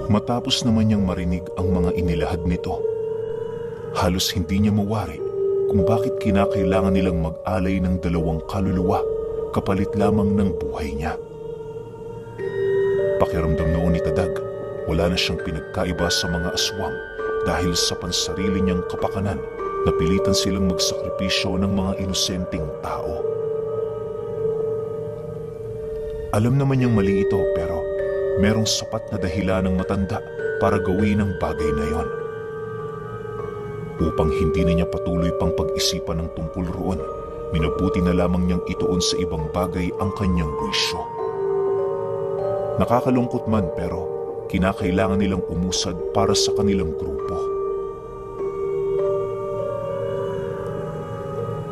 Matapos naman niyang marinig ang mga inilahad nito, halos hindi niya mawari kung bakit kinakailangan nilang mag-alay ng 2 kaluluwa kapalit lamang ng buhay niya. Pakiramdam noon ni Tadag, wala na siyang pinagkaiba sa mga aswang dahil sa pansarili niyang kapakanan, napilitan silang magsakripisyo ng mga inosenteng tao. Alam naman niyang mali ito pero merong sapat na dahilan ng matanda para gawin ang bagay na yon. Upang hindi na niya patuloy pang pag-isipan ng tungkol roon, minabuti na lamang niyang ituon sa ibang bagay ang kanyang wisyo. Nakakalungkot man pero kinakailangan nilang umusad para sa kanilang grupo.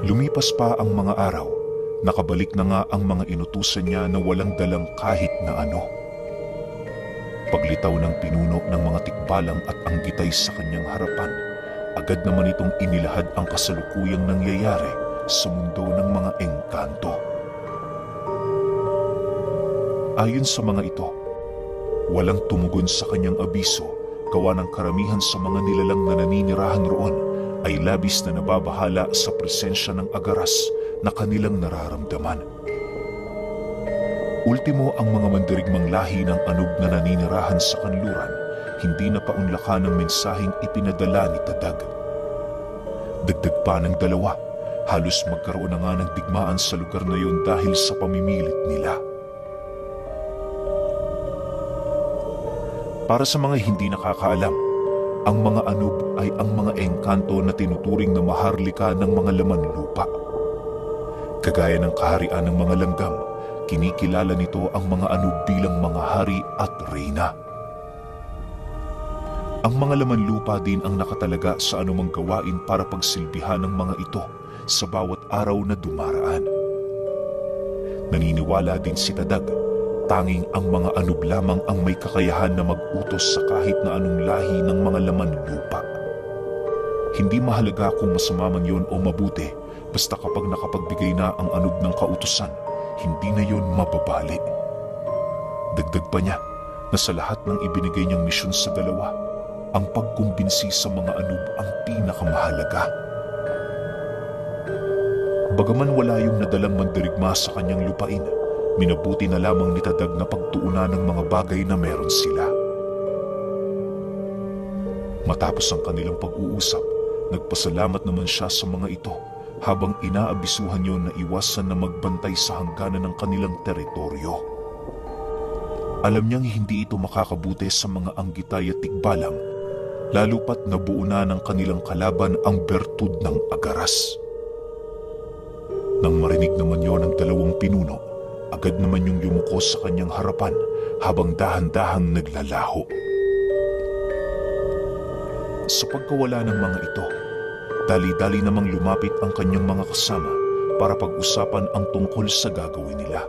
Lumipas pa ang mga araw, nakabalik na nga ang mga inutusan niya na walang dalang kahit na ano. Paglitaw ng pinuno ng mga tikbalang at ang gitay sa kanyang harapan, agad naman itong inilahad ang kasalukuyang nangyayari sa mundo ng mga engkanto. Ayon sa mga ito, walang tumugon sa kanyang abiso, gawa ng karamihan sa mga nilalang na naninirahan roon ay labis na nababahala sa presensya ng agaras na kanilang nararamdaman. Ultimo ang mga mandirigmang lahi ng anub na naninirahan sa kanluran, hindi na paunlakan ng mensaheng ipinadala ni Tadag. Dagdag pa ng 2, halos magkaroon na nga ng digmaan sa lugar na yon dahil sa pamimilit nila. Para sa mga hindi nakakaalam, ang mga anub ay ang mga engkanto na tinuturing na maharlika ng mga laman lupa. Kagaya ng kaharian ng mga langgam, kinikilala nito ang mga anub bilang mga hari at reyna. Ang mga laman lupa din ang nakatalaga sa anumang gawain para pagsilbihan ng mga ito sa bawat araw na dumaraan. Naniniwala din si Tadag, tanging ang mga anub lamang ang may kakayahan na mag-utos sa kahit na anong lahi ng mga laman lupa. Hindi mahalaga kung masama man yun o mabuti, basta kapag nakapagbigay na ang anub ng kautusan, hindi na yun mababali. Dagdag pa niya na sa lahat ng ibinigay niyang misyon sa 2, ang pagkumbinsi sa mga anub ang pinakamahalaga. Bagaman wala yung nadalang mandirigma sa kanyang lupain, minabuti na lamang ni Tadag na pagtuunan ng mga bagay na meron sila. Matapos ang kanilang pag-uusap, nagpasalamat naman siya sa mga ito habang inaabisuhan niyo na iwasan na magbantay sa hangganan ng kanilang teritoryo. Alam niyang hindi ito makakabuti sa mga anggitay at tikbalang, lalo pat nabuo na ng kanilang kalaban ang bertud ng agaras. Nang marinig naman yon ng 2 pinuno, agad naman yung yumuko sa kanyang harapan habang dahan-dahang naglalaho. Sa pagkawala ng mga ito, dali-dali namang lumapit ang kanyang mga kasama para pag-usapan ang tungkol sa gagawin nila.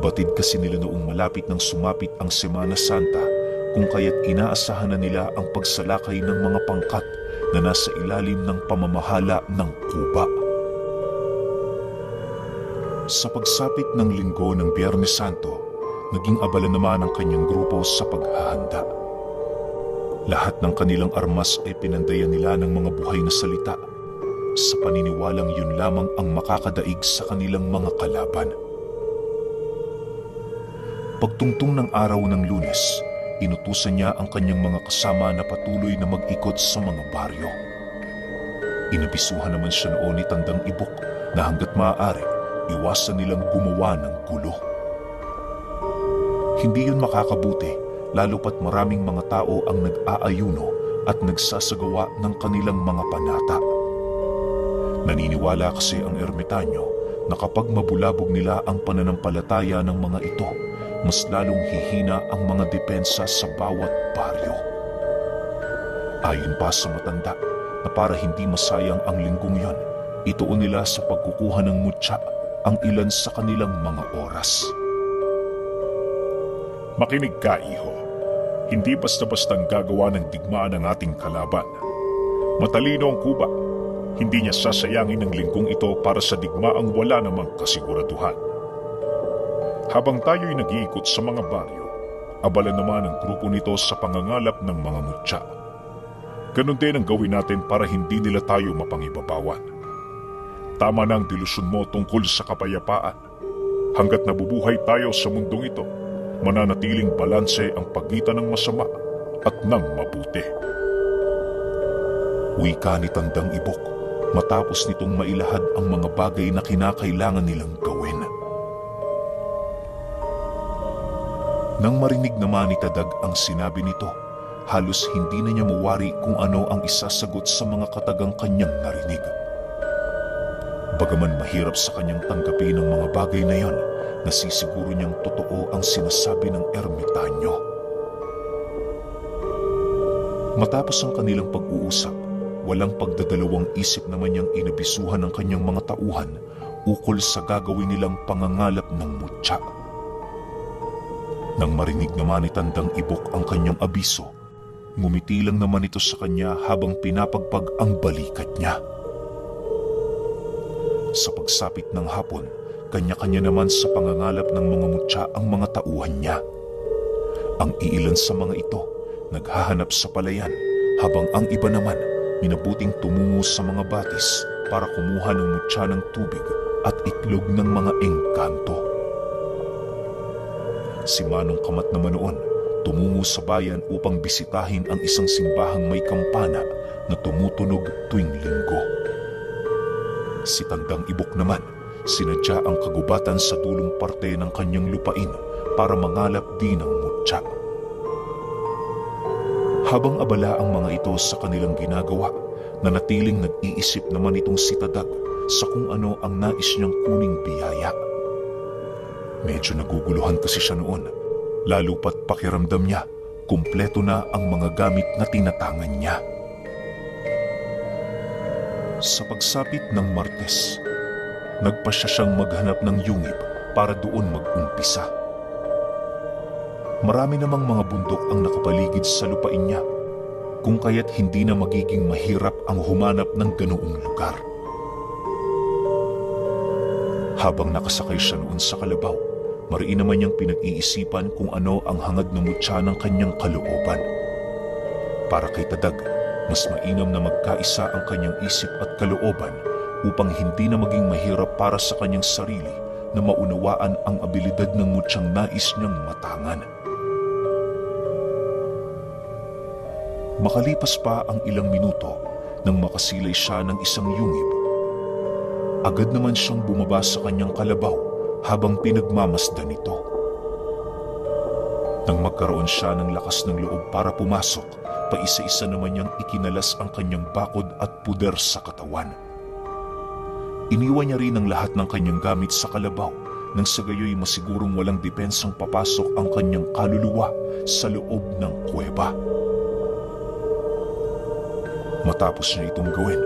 Batid kasi nila noong malapit nang sumapit ang Semana Santa, kung kaya't inaasahan na nila ang pagsalakay ng mga pangkat na nasa ilalim ng pamamahala ng Kuba. Sa pagsapit ng linggo ng Biyernes Santo, naging abala naman ang kanyang grupo sa paghahanda. Lahat ng kanilang armas ay pinandayan nila ng mga buhay na salita, sa paniniwalang yun lamang ang makakadaig sa kanilang mga kalaban. Pagtungtong ng araw ng Lunes, inutusan niya ang kanyang mga kasama na patuloy na mag-ikot sa mga baryo. Inabisuhan naman siya noon ni Tandang Ibok na hanggat maaari, iwasan nilang gumawa ng gulo. Hindi yun makakabuti, lalo pat maraming mga tao ang nag-aayuno at nagsasagawa ng kanilang mga panata. Naniniwala kasi ang ermitanyo na kapag mabulabog nila ang pananampalataya ng mga ito, mas lalong hihina ang mga depensa sa bawat baryo. Ayon pa sa matanda na para hindi masayang ang linggong yon, ituon nila sa pagkukuha ng mutya ang ilan sa kanilang mga oras. Makinig ka, iho. Hindi basta-bastang gagawa ng digmaan ang ating kalaban. Matalino ang Kuba. Hindi niya sasayangin ang linggong ito para sa digmaang wala namang kasiguraduhan. Habang tayo'y nag-iikot sa mga baryo, abala naman ang grupo nito sa pangangalap ng mga mutya. Ganon din ang gawin natin para hindi nila tayo mapangibabawan. Tama na ang delusyon mo tungkol sa kapayapaan. Hanggat nabubuhay tayo sa mundong ito, mananatiling balanse ang pagitan ng masama at ng mabuti. Wika ni Tandang Ibok matapos nitong mailahad ang mga bagay na kinakailangan nilang gawin. Nang marinig naman ni Tadag ang sinabi nito, halos hindi na niya mawari kung ano ang isasagot sa mga katagang kanyang narinig. Bagaman mahirap sa kanyang tanggapin ang mga bagay na yon, nasisiguro niyang totoo ang sinasabi ng ermitanyo. Matapos ang kanilang pag-uusap, walang pagdadalawang isip naman niyang inabisuhan ng kanyang mga tauhan ukol sa gagawin nilang pangangalap ng mutya. Nang marinig naman ni Tandang Ibok ang kanyang abiso, ngumiti lang naman ito sa kanya habang pinapagpag ang balikat niya. Sa pagsapit ng hapon, kanya-kanya naman sa pangangalap ng mga mutya ang mga tauhan niya. Ang iilan sa mga ito, naghahanap sa palayan, habang ang iba naman, minabuting tumungo sa mga batis para kumuha ng mutya ng tubig at itlog ng mga engkanto. Si Manong Kamat naman noon, tumungo sa bayan upang bisitahin ang isang simbahang may kampana na tumutunog tuwing linggo. Si Tandang Ibok naman, sinadya ang kagubatan sa dulong parte ng kanyang lupain para mangalap din ng mutya. Habang abala ang mga ito sa kanilang ginagawa, nanatiling nag-iisip naman itong si Tadag sa kung ano ang nais niyang kuning biyaya. Medyo naguguluhan kasi siya noon, lalo pat pakiramdam niya, kumpleto na ang mga gamit na tinatangan niya. Sa pagsapit ng Martes, nagpasya siyang maghanap ng yungib para doon mag-umpisa. Marami namang mga bundok ang nakapaligid sa lupain niya, kung kaya't hindi na magiging mahirap ang humanap ng ganoong lugar. Habang nakasakay siya noon sa kalabaw, mariin naman niyang pinag-iisipan kung ano ang hangad na mutya ng kanyang kalooban. Para kay Tadag, mas mainam na magkaisa ang kanyang isip at kalooban upang hindi na maging mahirap para sa kanyang sarili na maunawaan ang abilidad ng mutyang nais niyang matangan. Makalipas pa ang ilang minuto nang makasilay siya ng isang yungib. Agad naman siyang bumaba sa kanyang kalabaw habang pinagmamasdan ito. Nang magkaroon siya ng lakas ng loob para pumasok, paisa-isa naman niyang ikinalas ang kanyang bakod at puder sa katawan. Iniwan niya rin ang lahat ng kanyang gamit sa kalabaw nang sa gayoy masigurong walang dipensang papasok ang kanyang kaluluwa sa loob ng kuweba. Matapos niya itong gawin,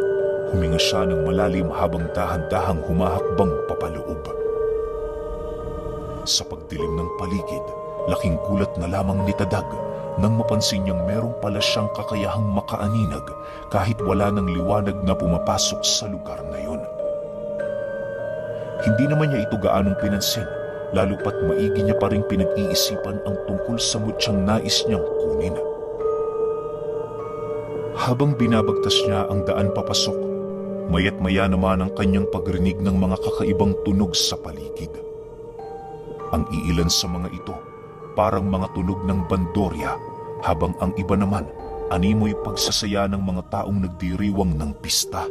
huminga siya ng malalim habang dahan-dahang humahakbang papaloob. Sa pagdilim ng paligid, laking gulat na lamang ni Tadag nang mapansin niyang meron pala siyang kakayahang makaaninag kahit wala ng liwanag na pumapasok sa lugar na yun. Hindi naman niya ito gaanong pinansin, lalo pat maigi niya pa rin pinag-iisipan ang tungkol sa mutyang nais niyang kunin. Habang binabagtas niya ang daan papasok, mayat maya naman ang kanyang pagrinig ng mga kakaibang tunog sa paligid. Ang iilan sa mga ito, parang mga tunog ng bandorya, habang ang iba naman, animoy pagsasaya ng mga taong nagdiriwang ng pista.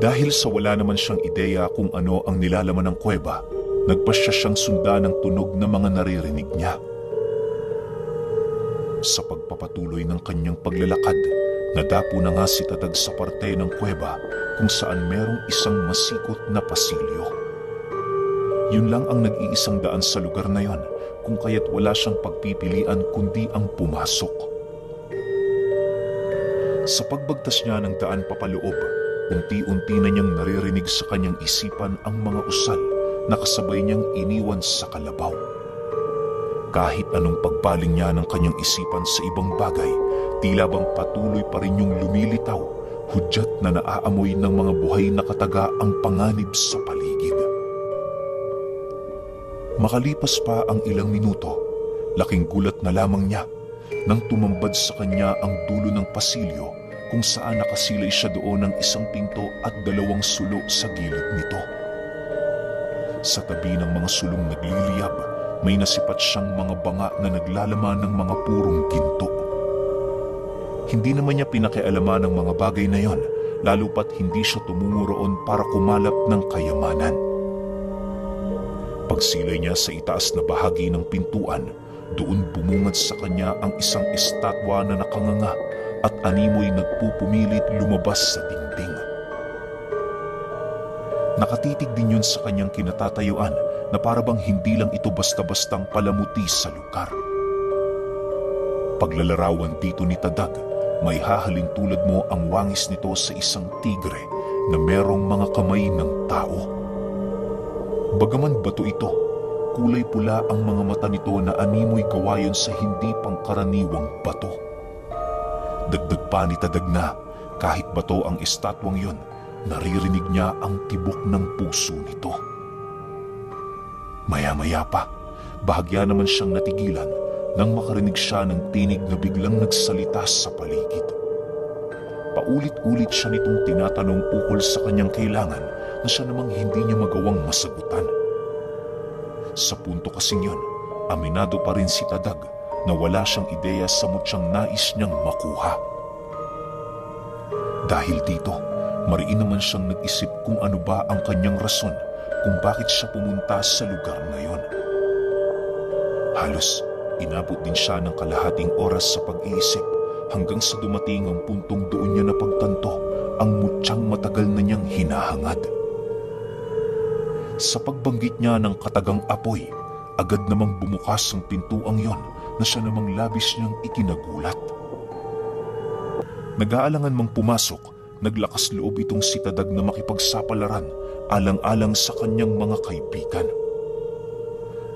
Dahil sa wala naman siyang ideya kung ano ang nilalaman ng kuweba, nagpasya siyang sundan ng tunog na mga naririnig niya. Sa pagpapatuloy ng kanyang paglalakad, nadapo na nga si Tadag sa parte ng kuweba kung saan merong isang masikot na pasilyo. Yun lang ang nag-iisang daan sa lugar na yon, kung kaya't wala siyang pagpipilian kundi ang pumasok. Sa pagbagtas niya ng daan papaloob, unti-unti na niyang naririnig sa kanyang isipan ang mga usal na kasabay niyang iniwan sa kalabaw. Kahit anong pagbaling niya ng kanyang isipan sa ibang bagay, tila bang patuloy pa rin yung lumilitaw, hudyat na naaamoy ng mga buhay na kataga ang panganib sa paligid. Makalipas pa ang ilang minuto, laking gulat na lamang niya nang tumambad sa kanya ang dulo ng pasilyo kung saan nakasilay siya doon ng isang pinto at dalawang sulo sa gilid nito. Sa tabi ng mga sulong nagliliyab, may nasipat siyang mga banga na naglalaman ng mga purong ginto. Hindi naman niya pinakialaman ang mga bagay na yon, lalo pat hindi siya tumungo roon para kumalap ng kayamanan. Pagsilay niya sa itaas na bahagi ng pintuan, doon bumungad sa kanya ang isang estatwa na nakanganga at animoy nagpupumilit lumabas sa dingding. Nakatitig din yun sa kanyang kinatatayuan na parabang hindi lang ito basta-bastang palamuti sa lugar. Paglalarawan dito ni Tadag, may hahalin tulad mo ang wangis nito sa isang tigre na merong mga kamay ng tao. Bagaman bato ito, kulay pula ang mga mata nito na animoy gawayon sa hindi pangkaraniwang bato. Dagdag pa ni Tadag na kahit bato ang estatwang yon, naririnig niya ang tibok ng puso nito. Maya-maya pa, bahagya naman siyang natigilan nang makarinig siya ng tinig na biglang nagsalita sa paligid. Paulit-ulit siya nitong tinatanong ukol sa kanyang kailangan na siya namang hindi niya magawang masagutan. Sa punto kasing yun, aminado pa rin si Tadag na wala siyang ideya sa mutyang nais niyang makuha. Dahil dito, mariin naman siyang nag-isip kung ano ba ang kanyang rason kung bakit siya pumunta sa lugar na yon. Halos inabot din siya ng kalahating oras sa pag-iisip hanggang sa dumating ang puntong doon niya napagtanto ang mutyang matagal na niyang hinahangad. Sa pagbanggit niya ng katagang apoy, agad namang bumukas ang pintuang yon na siya namang labis niyang ikinagulat. Nag-aalangan mang pumasok, naglakas loob itong si Tadag na makipagsapalaran alang-alang sa kanyang mga kaibigan.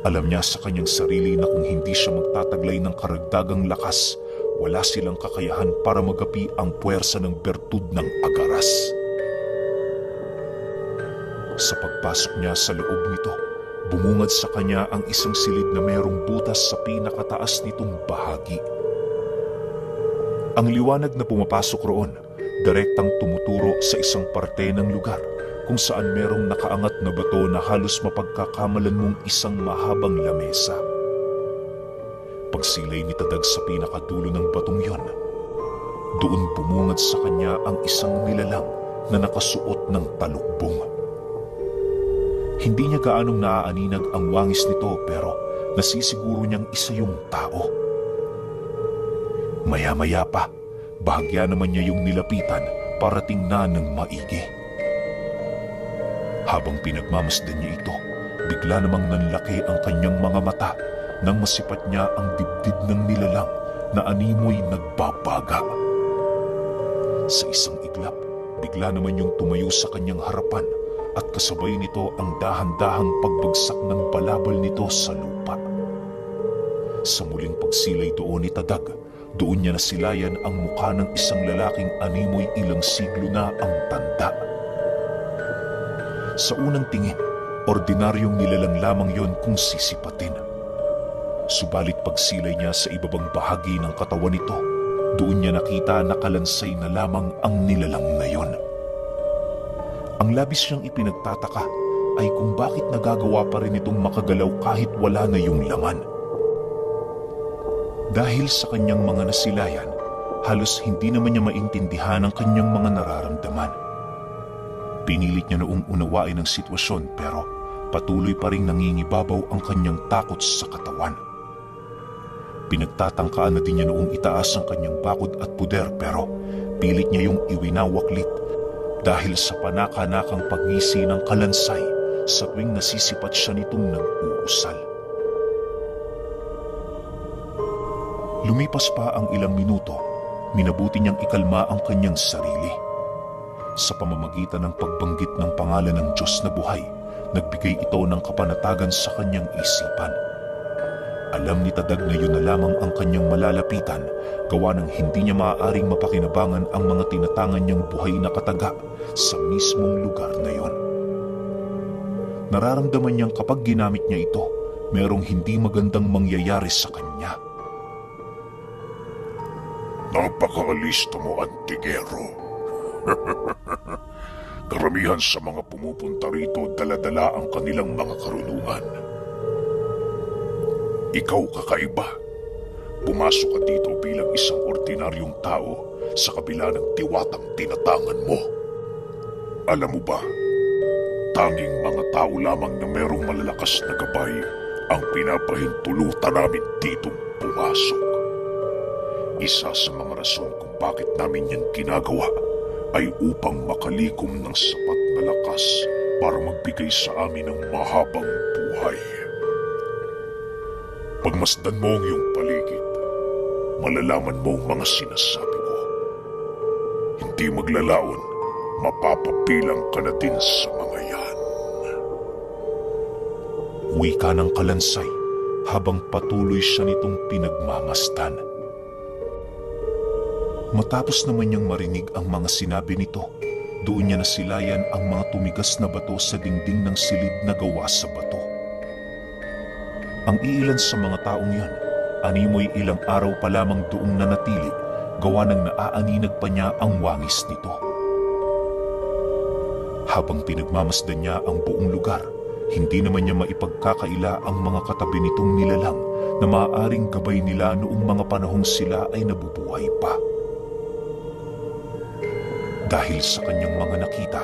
Alam niya sa kanyang sarili na kung hindi siya magtataglay ng karagdagang lakas, wala silang kakayahan para magapi ang puwersa ng bertud ng agaras. Sa pagpasok niya sa loob nito, bumungad sa kanya ang isang silid na mayroong butas sa pinakataas nitong bahagi. Ang liwanag na pumapasok roon, direktang tumuturo sa isang parte ng lugar kung saan merong nakaangat na bato na halos mapagkakamalan mong isang mahabang lamesa. Pagsilay ni Tadag sa pinakadulo ng batong yon, doon bumungad sa kanya ang isang nilalang na nakasuot ng talukbong. Hindi niya gaanong naaaninag ang wangis nito pero nasisiguro niyang isa yung tao. Maya-maya pa, bahagya naman niya yung nilapitan para tingnan ng maigi. Habang pinagmamasdan niya ito, bigla namang nanlaki ang kanyang mga mata nang masipat niya ang dibdib ng nilalang na animoy nagbabaga. Sa isang iglap, bigla naman yung tumayo sa kanyang harapan at kasabay nito ang dahan-dahang pagbagsak ng balabal nito sa lupa. Sa muling pagsilay doon ni Tadag, doon niya nasilayan ang mukha ng isang lalaking animoy ilang siglo na ang tanda. Sa unang tingin, ordinaryong nilalang lamang yon kung sisipatin. Subalit pagsilay niya sa ibabang bahagi ng katawan nito, doon niya nakita na kalansay na lamang ang nilalang na yon. Ang labis niyang ipinagtataka ay kung bakit nagagawa pa rin itong makagalaw kahit wala na yung laman. Dahil sa kanyang mga nasilayan, halos hindi naman niya maintindihan ang kanyang mga nararamdaman. Pinilit niya noong unawain ang sitwasyon pero patuloy pa rin nangingibabaw ang kanyang takot sa katawan. Pinagtatangkaan na din niya noong itaas ang kanyang bakod at puder pero pilit niya yung iwinawaklit dahil sa panaka-nakang pagngisi ng kalansay sa tuwing nasisipat siya nitong nag-uusal. Lumipas pa ang ilang minuto, minabuti niyang ikalma ang kanyang sarili. Sa pamamagitan ng pagbanggit ng pangalan ng Diyos na buhay, nagbigay ito ng kapanatagan sa kanyang isipan. Alam ni Tadag na yun na lamang ang kanyang malalapitan, gawa ng hindi niya maaaring mapakinabangan ang mga tinatangan niyang buhay na kataga sa mismong lugar na yon. Nararamdaman niyang kapag ginamit niya ito, merong hindi magandang mangyayari sa kanya. Napakaalista mo, Antigero. Karamihan sa mga pumupunta rito dala-dala ang kanilang mga karunungan. Ikaw kakaiba. Pumasok ka dito bilang isang ordinaryong tao sa kabila ng diwatang tinatangan mo. Alam mo ba, tanging mga tao lamang na merong malalakas na gabay ang pinapahintulutan namin ditong pumasok. Isa sa mga rason kung bakit namin yan ginagawa ay upang makalikom ng sapat na lakas para magbigay sa amin ng mahabang buhay. Pagmasdan mo ang iyong paligid, malalaman mo ang mga sinasabi ko. Hindi maglalaon, mapapapilang ka na din sa mga yan. Wika ng Kalansay habang patuloy siya nitong pinagmamasdan. Matapos naman niyang marinig ang mga sinabi nito, doon niya nasilayan ang mga tumigas na bato sa dingding ng silid na gawa sa bato. Ang iilan sa mga taong yon, animoy ilang araw pa lamang doong nanatili, gawa ng naaaninag pa niya ang wangis nito. Habang pinagmamasdan niya ang buong lugar, hindi naman niya maipagkakaila ang mga katabi nitong nilalang na maaaring gabay nila noong mga panahong sila ay nabubuhay pa. Dahil sa kanyang mga nakita,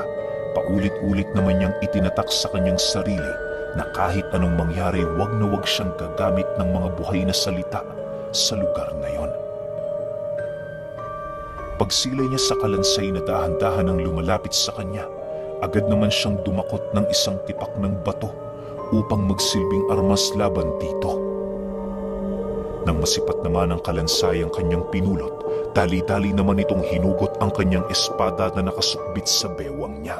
paulit-ulit naman niyang itinatak sa kanyang sarili na kahit anong mangyari, wag na wag siyang gagamit ng mga buhay na salita sa lugar na yon. Pagsilay niya sa Kalansay na dahan-dahan ang lumalapit sa kanya, agad naman siyang dumakot ng isang tipak ng bato upang magsilbing armas laban dito. Nang masipat naman ang Kalansay ang kanyang pinulot, dali-dali naman itong hinugot ang kanyang espada na nakasukbit sa bewang niya.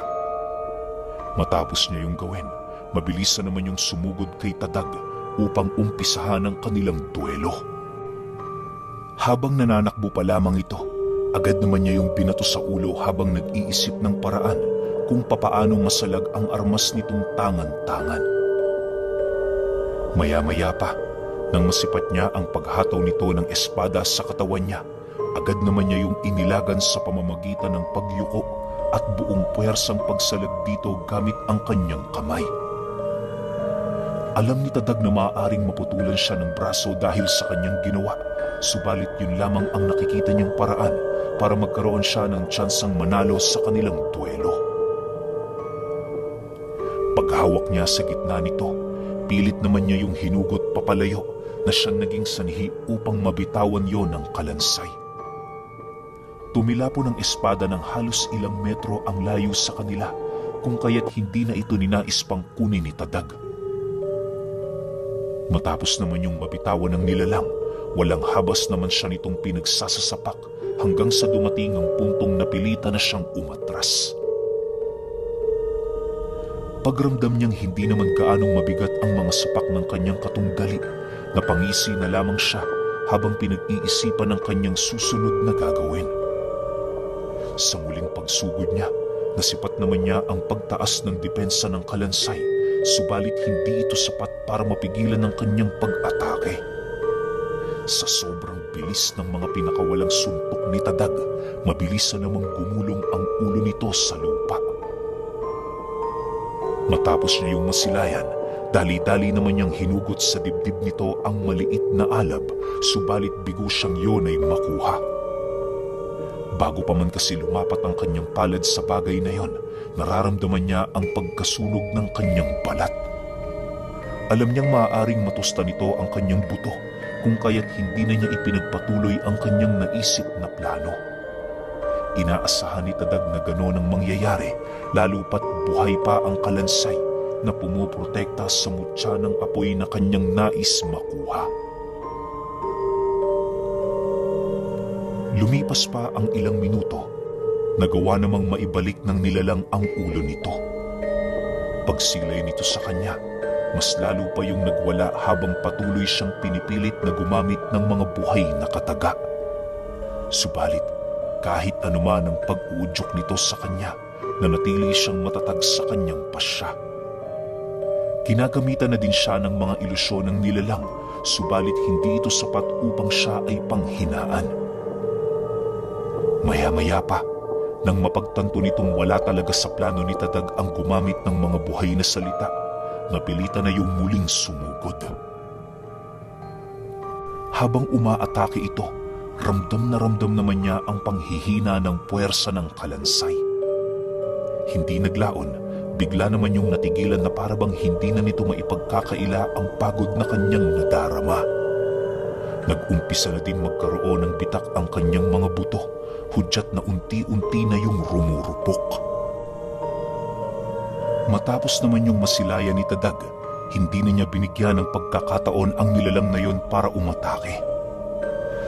Matapos niya yung gawin, mabilisan naman yung sumugod kay Tadag upang umpisahan ang kanilang duelo. Habang nananakbo pa lamang ito, agad naman niya yung binato sa ulo habang nag-iisip ng paraan kung papaano masalag ang armas nitong tangan-tangan. Maya-maya pa, nang masipat niya ang paghataw nito ng espada sa katawan niya, agad naman niya yung inilagan sa pamamagitan ng pagyuko at buong puwersang pagsalag dito gamit ang kanyang kamay. Alam ni Tadag na maaaring maputulan siya ng braso dahil sa kanyang ginawa, subalit yun lamang ang nakikita niyang paraan para magkaroon siya ng tsansang manalo sa kanilang duelo. Paghawak niya sa gitna nito, pilit naman niya yung hinugot papalayo na siyang naging sanhi upang mabitawan yon ng Kalansay. Tumilapo ng espada ng halos ilang metro ang layo sa kanila, kung kaya't hindi na ito ninais pang kunin ni Tadag. Matapos naman yung mabitawan ng nilalang, walang habas naman siya nitong pinagsasasapak hanggang sa dumating ang puntong napilitan na siyang umatras. Pagramdam niyang hindi naman gaanong mabigat ang mga sapak ng kanyang katunggali, napangisi na lamang siya habang pinag-iisipan ng kanyang susunod na gagawin. Sa muling pagsugod niya, nasipat naman niya ang pagtaas ng depensa ng Kalansay, subalit hindi ito sapat para mapigilan ang kanyang pag-atake. Sa sobrang bilis ng mga pinakawalang suntok ni Tadag, mabilis na namang gumulong ang ulo nito sa lupa. Matapos niya yung masilayan, dali-dali naman niyang hinugot sa dibdib nito ang maliit na alab, subalit bigo siyang yun ay makuha. Bago pa man kasi lumapat ang kanyang palad sa bagay na yon, nararamdaman niya ang pagkasunog ng kanyang balat. Alam niyang maaaring matusta nito ang kanyang buto, kung kaya't hindi na niya ipinagpatuloy ang kanyang naisip na plano. Inaasahan ni Tadag na gano'n ang mangyayari, lalo pat buhay pa ang Kalansay na pumuprotekta sa mutya ng apoy na kanyang nais makuha. Lumipas pa ang ilang minuto, nagawa namang maibalik ng nilalang ang ulo nito. Pagsilay nito sa kanya, mas lalo pa yung nagwala habang patuloy siyang pinipilit na gumamit ng mga buhay na kataga. Subalit, kahit anuman ang pag-uudyok nito sa kanya, nanatili siyang matatag sa kanyang pasya. Ginagamitan na din siya ng mga ilusyon ng nilalang, subalit hindi ito sapat upang siya ay panghinaan. Maya-maya pa, nang mapagtanto nitong wala talaga sa plano ni Tadag ang gumamit ng mga buhay na salita, napilitan na yung muling sumugod. Habang umaatake ito, ramdam naman niya ang panghihina ng puwersa ng kalansay. Hindi naglaon, bigla naman yung natigilan na parabang hindi na nito maipagkakaila ang pagod na kanyang nadarama. Nag-umpisa na din magkaroon ng bitak ang kanyang mga buto, hudyat na unti-unti na yung rumurupok. Matapos naman yung masilayan ni Tadag, hindi na niya binigyan ng pagkakataon ang nilalang na yon para umatake.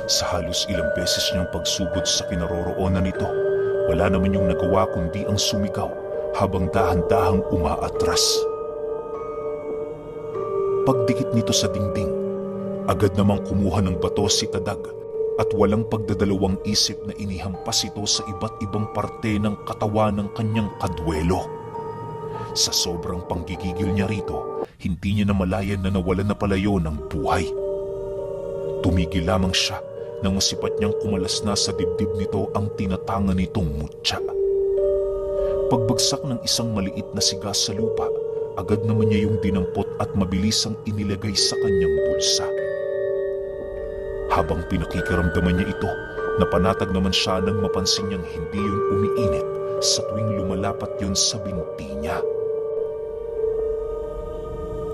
Sa halos ilang beses niyang pagsugod sa kinaroroonan nito, wala naman yung nagawa kundi ang sumigaw habang dahan-dahang umaatras. Pagdikit nito sa dingding, agad namang kumuha ng bato si Tadag at walang pagdadalawang isip na inihampas ito sa iba't ibang parte ng katawan ng kanyang kadwelo. Sa sobrang panggigigil niya rito, hindi niya namalayan na nawalan na pala yun ng buhay. Tumigil lamang siya nang masipat niyang kumalas na sa dibdib nito ang tinatangan nitong mutya. Pagbagsak ng isang maliit na siga sa lupa, agad naman niya yung dinampot at mabilisang inilagay sa kanyang bulsa. Habang pinakikaramdaman niya ito, napanatag naman siya nang mapansin niyang hindi yun umiinit sa tuwing lumalapat yun sa binti niya.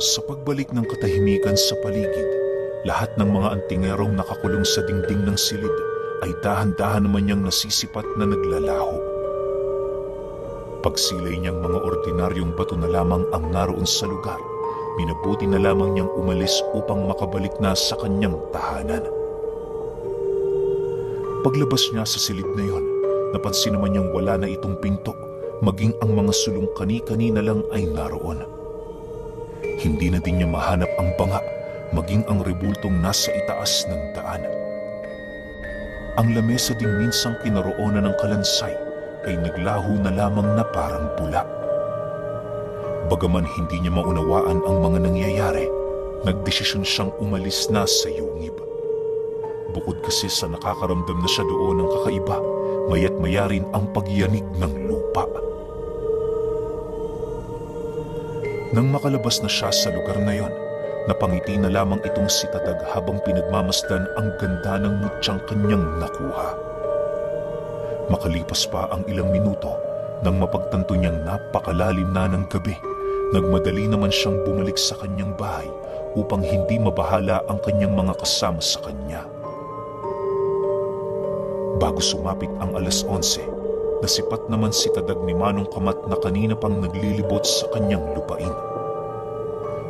Sa pagbalik ng katahimikan sa paligid, lahat ng mga antingerong nakakulong sa dingding ng silid ay dahan-dahan naman niyang nasisipat na naglalaho. Pagsilay niyang mga ordinaryong bato na lamang ang naroon sa lugar, minabuti na lamang niyang umalis upang makabalik na sa kanyang tahanan. Paglabas niya sa silid na yon, napansin naman niyang wala na itong pinto, maging ang mga sulong kani-kanina lang ay naroon. Hindi na din niya mahanap ang banga, maging ang rebultong nasa itaas ng daan. Ang lamesa ding minsang kinaroonan ng kalansay ay naglaho na lamang na parang bula. Bagaman hindi niya maunawaan ang mga nangyayari, nagdesisyon siyang umalis na sa yungib. Bukod kasi sa nakakaramdam na siya doon ng kakaiba, maya't maya rin ang pagyanig ng lupa. Nang makalabas na siya sa lugar na yon, napangiti na lamang itong si Tadag habang pinagmamasdan ang ganda ng mutyang kanyang nakuha. Makalipas pa ang ilang minuto, nang mapagtanto niyang napakalalim na ng gabi, nagmadali naman siyang bumalik sa kanyang bahay upang hindi mabahala ang kanyang mga kasama sa kanya. Bago sumapit ang alas 11, nasipat naman si Tadag ni Manong Kamat na kanina pang naglilibot sa kanyang lupain.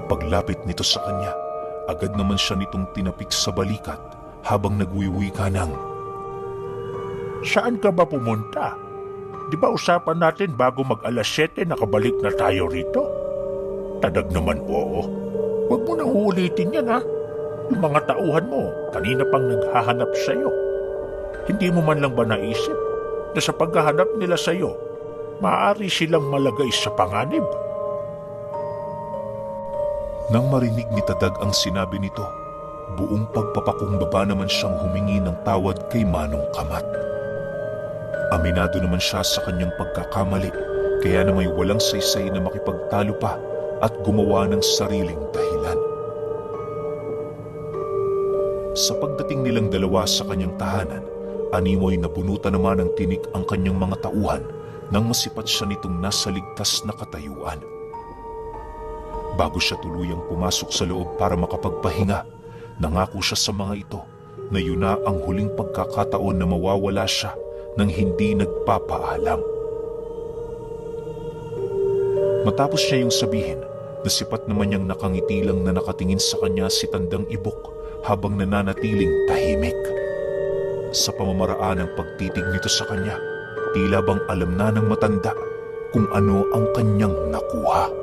Paglapit nito sa kanya, agad naman siya nitong tinapik sa balikat habang nagwiwika ng, "Saan ka ba pumunta? Di ba usapan natin bago mag-alas 7 nakabalik na tayo rito?" Tadag naman, oo. Huwag mo nang uulitin yan, ha? Yung mga tauhan mo, kanina pang naghahanap sa'yo. Hindi mo man lang ba naisip na sa paghahanap nila sa'yo, maaari silang malagay sa panganib? Nang marinig ni Tadag ang sinabi nito, buong pagpapakumbaba naman siyang humingi ng tawad kay Manong Kamat. Aminado naman siya sa kanyang pagkakamali, kaya na may walang saysay na makipagtalo pa at gumawa ng sariling dahilan. Sa pagdating nilang dalawa sa kanyang tahanan, animoy nabunutan naman ng tinik ang kanyang mga tauhan nang masipat siya nitong nasa ligtas na katayuan. Bago siya tuluyang pumasok sa loob para makapagpahinga, nangako siya sa mga ito na yun na ang huling pagkakataon na mawawala siya nang hindi nagpapaalam. Matapos niya yung sabihin, nasipat naman niyang nakangiti lang na nakatingin sa kanya si Tandang Ibok habang nananatiling tahimik. Sa pamamaraan ng pagtitig nito sa kanya, tila bang alam na ng matanda kung ano ang kanyang nakuha.